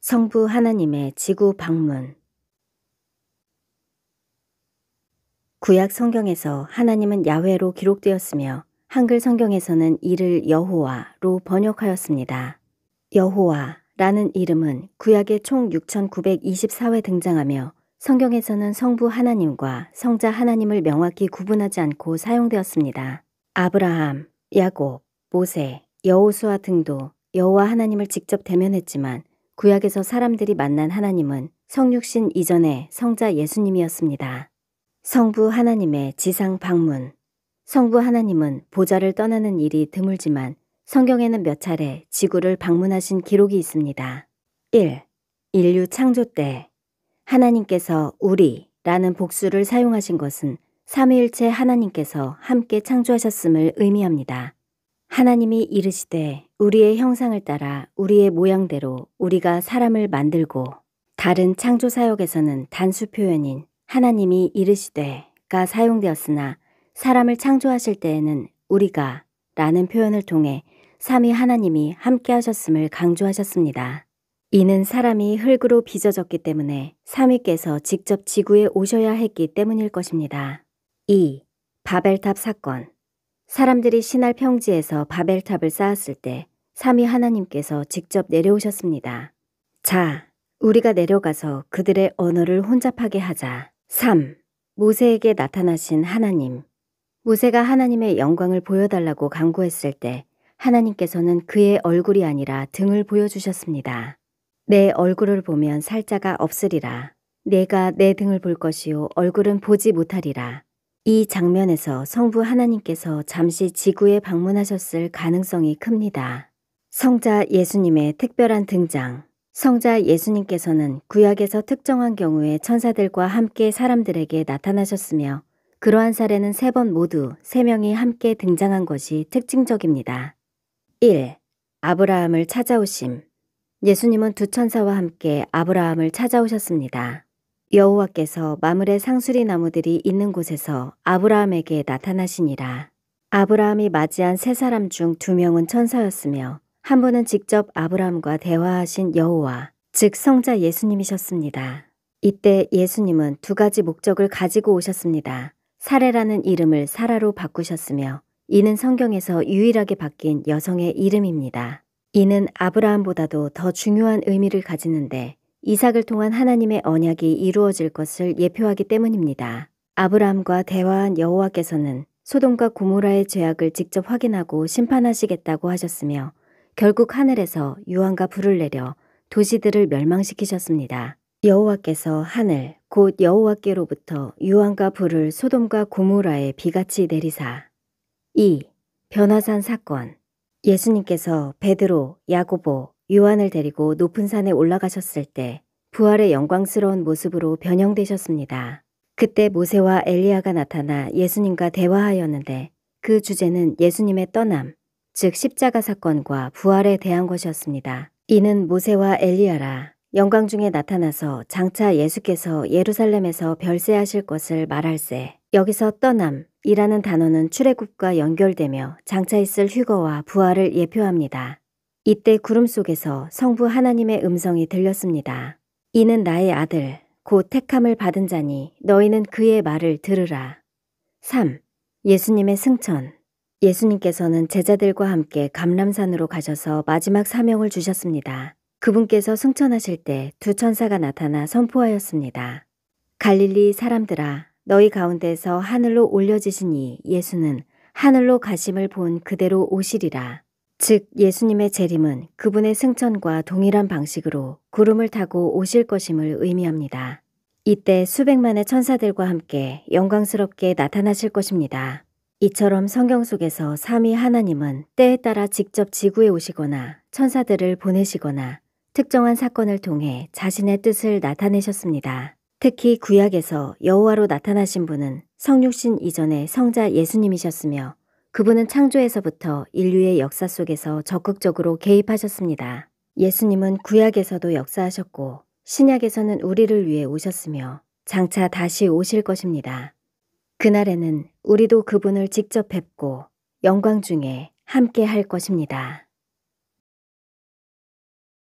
성부 하나님의 지구 방문. 구약 성경에서 하나님은 야훼로 기록되었으며 한글 성경에서는 이를 여호와로 번역하였습니다. 여호와라는 이름은 구약에 총 6,924회 등장하며 성경에서는 성부 하나님과 성자 하나님을 명확히 구분하지 않고 사용되었습니다. 아브라함, 야곱, 모세, 여호수아 등도 여호와 하나님을 직접 대면했지만 구약에서 사람들이 만난 하나님은 성육신 이전의 성자 예수님이었습니다. 성부 하나님의 지상 방문. 성부 하나님은 보좌를 떠나는 일이 드물지만 성경에는 몇 차례 지구를 방문하신 기록이 있습니다. 1. 인류 창조 때 하나님께서 우리라는 복수를 사용하신 것은 삼위일체 하나님께서 함께 창조하셨음을 의미합니다. 하나님이 이르시되 우리의 형상을 따라 우리의 모양대로 우리가 사람을 만들고. 다른 창조사역에서는 단수 표현인 하나님이 이르시되가 사용되었으나 사람을 창조하실 때에는 우리가 라는 표현을 통해 삼위 하나님이 함께 하셨음을 강조하셨습니다. 이는 사람이 흙으로 빚어졌기 때문에 삼위께서 직접 지구에 오셔야 했기 때문일 것입니다. 2. 바벨탑 사건. 사람들이 신할 평지에서 바벨탑을 쌓았을 때 삼위 하나님께서 직접 내려오셨습니다. 자, 우리가 내려가서 그들의 언어를 혼잡하게 하자. 3. 모세에게 나타나신 하나님. 모세가 하나님의 영광을 보여달라고 간구했을 때 하나님께서는 그의 얼굴이 아니라 등을 보여주셨습니다. 내 얼굴을 보면 살자가 없으리라. 내가 내 등을 볼 것이요 얼굴은 보지 못하리라. 이 장면에서 성부 하나님께서 잠시 지구에 방문하셨을 가능성이 큽니다. 성자 예수님의 특별한 등장. 성자 예수님께서는 구약에서 특정한 경우에 천사들과 함께 사람들에게 나타나셨으며 그러한 사례는 3번 모두 3명이 함께 등장한 것이 특징적입니다. 1. 아브라함을 찾아오심. 예수님은 두 천사와 함께 아브라함을 찾아오셨습니다. 여호와께서 마물의 상수리 나무들이 있는 곳에서 아브라함에게 나타나시니라. 아브라함이 맞이한 3사람 중 2명은 천사였으며 한 분은 직접 아브라함과 대화하신 여호와, 즉 성자 예수님이셨습니다. 이때 예수님은 2가지 목적을 가지고 오셨습니다. 사레라는 이름을 사라로 바꾸셨으며 이는 성경에서 유일하게 바뀐 여성의 이름입니다. 이는 아브라함보다도 더 중요한 의미를 가지는데 이삭을 통한 하나님의 언약이 이루어질 것을 예표하기 때문입니다. 아브라함과 대화한 여호와께서는 소돔과 고모라의 죄악을 직접 확인하고 심판하시겠다고 하셨으며 결국 하늘에서 유황과 불을 내려 도시들을 멸망시키셨습니다. 여호와께서 하늘 곧 여호와께로부터 유황과 불을 소돔과 고모라에 비같이 내리사. 2. 변화산 사건. 예수님께서 베드로, 야고보, 요한을 데리고 높은 산에 올라가셨을 때 부활의 영광스러운 모습으로 변형되셨습니다. 그때 모세와 엘리야가 나타나 예수님과 대화하였는데 그 주제는 예수님의 떠남, 즉 십자가 사건과 부활에 대한 것이었습니다. 이는 모세와 엘리야라 영광 중에 나타나서 장차 예수께서 예루살렘에서 별세하실 것을 말할세. 여기서 떠남이라는 단어는 출애굽과 연결되며 장차 있을 휴거와 부활을 예표합니다. 이때 구름 속에서 성부 하나님의 음성이 들렸습니다. 이는 나의 아들, 곧 택함을 받은 자니 너희는 그의 말을 들으라. 3. 예수님의 승천. 예수님께서는 제자들과 함께 감람산으로 가셔서 마지막 사명을 주셨습니다. 그분께서 승천하실 때 2 천사가 나타나 선포하였습니다. 갈릴리 사람들아, 너희 가운데서 하늘로 올려지시니 예수는 하늘로 가심을 본 그대로 오시리라. 즉 예수님의 재림은 그분의 승천과 동일한 방식으로 구름을 타고 오실 것임을 의미합니다. 이때 수백만의 천사들과 함께 영광스럽게 나타나실 것입니다. 이처럼 성경 속에서 삼위 하나님은 때에 따라 직접 지구에 오시거나 천사들을 보내시거나 특정한 사건을 통해 자신의 뜻을 나타내셨습니다. 특히 구약에서 여호와로 나타나신 분은 성육신 이전의 성자 예수님이셨으며 그분은 창조에서부터 인류의 역사 속에서 적극적으로 개입하셨습니다. 예수님은 구약에서도 역사하셨고 신약에서는 우리를 위해 오셨으며 장차 다시 오실 것입니다. 그날에는 우리도 그분을 직접 뵙고 영광 중에 함께 할 것입니다.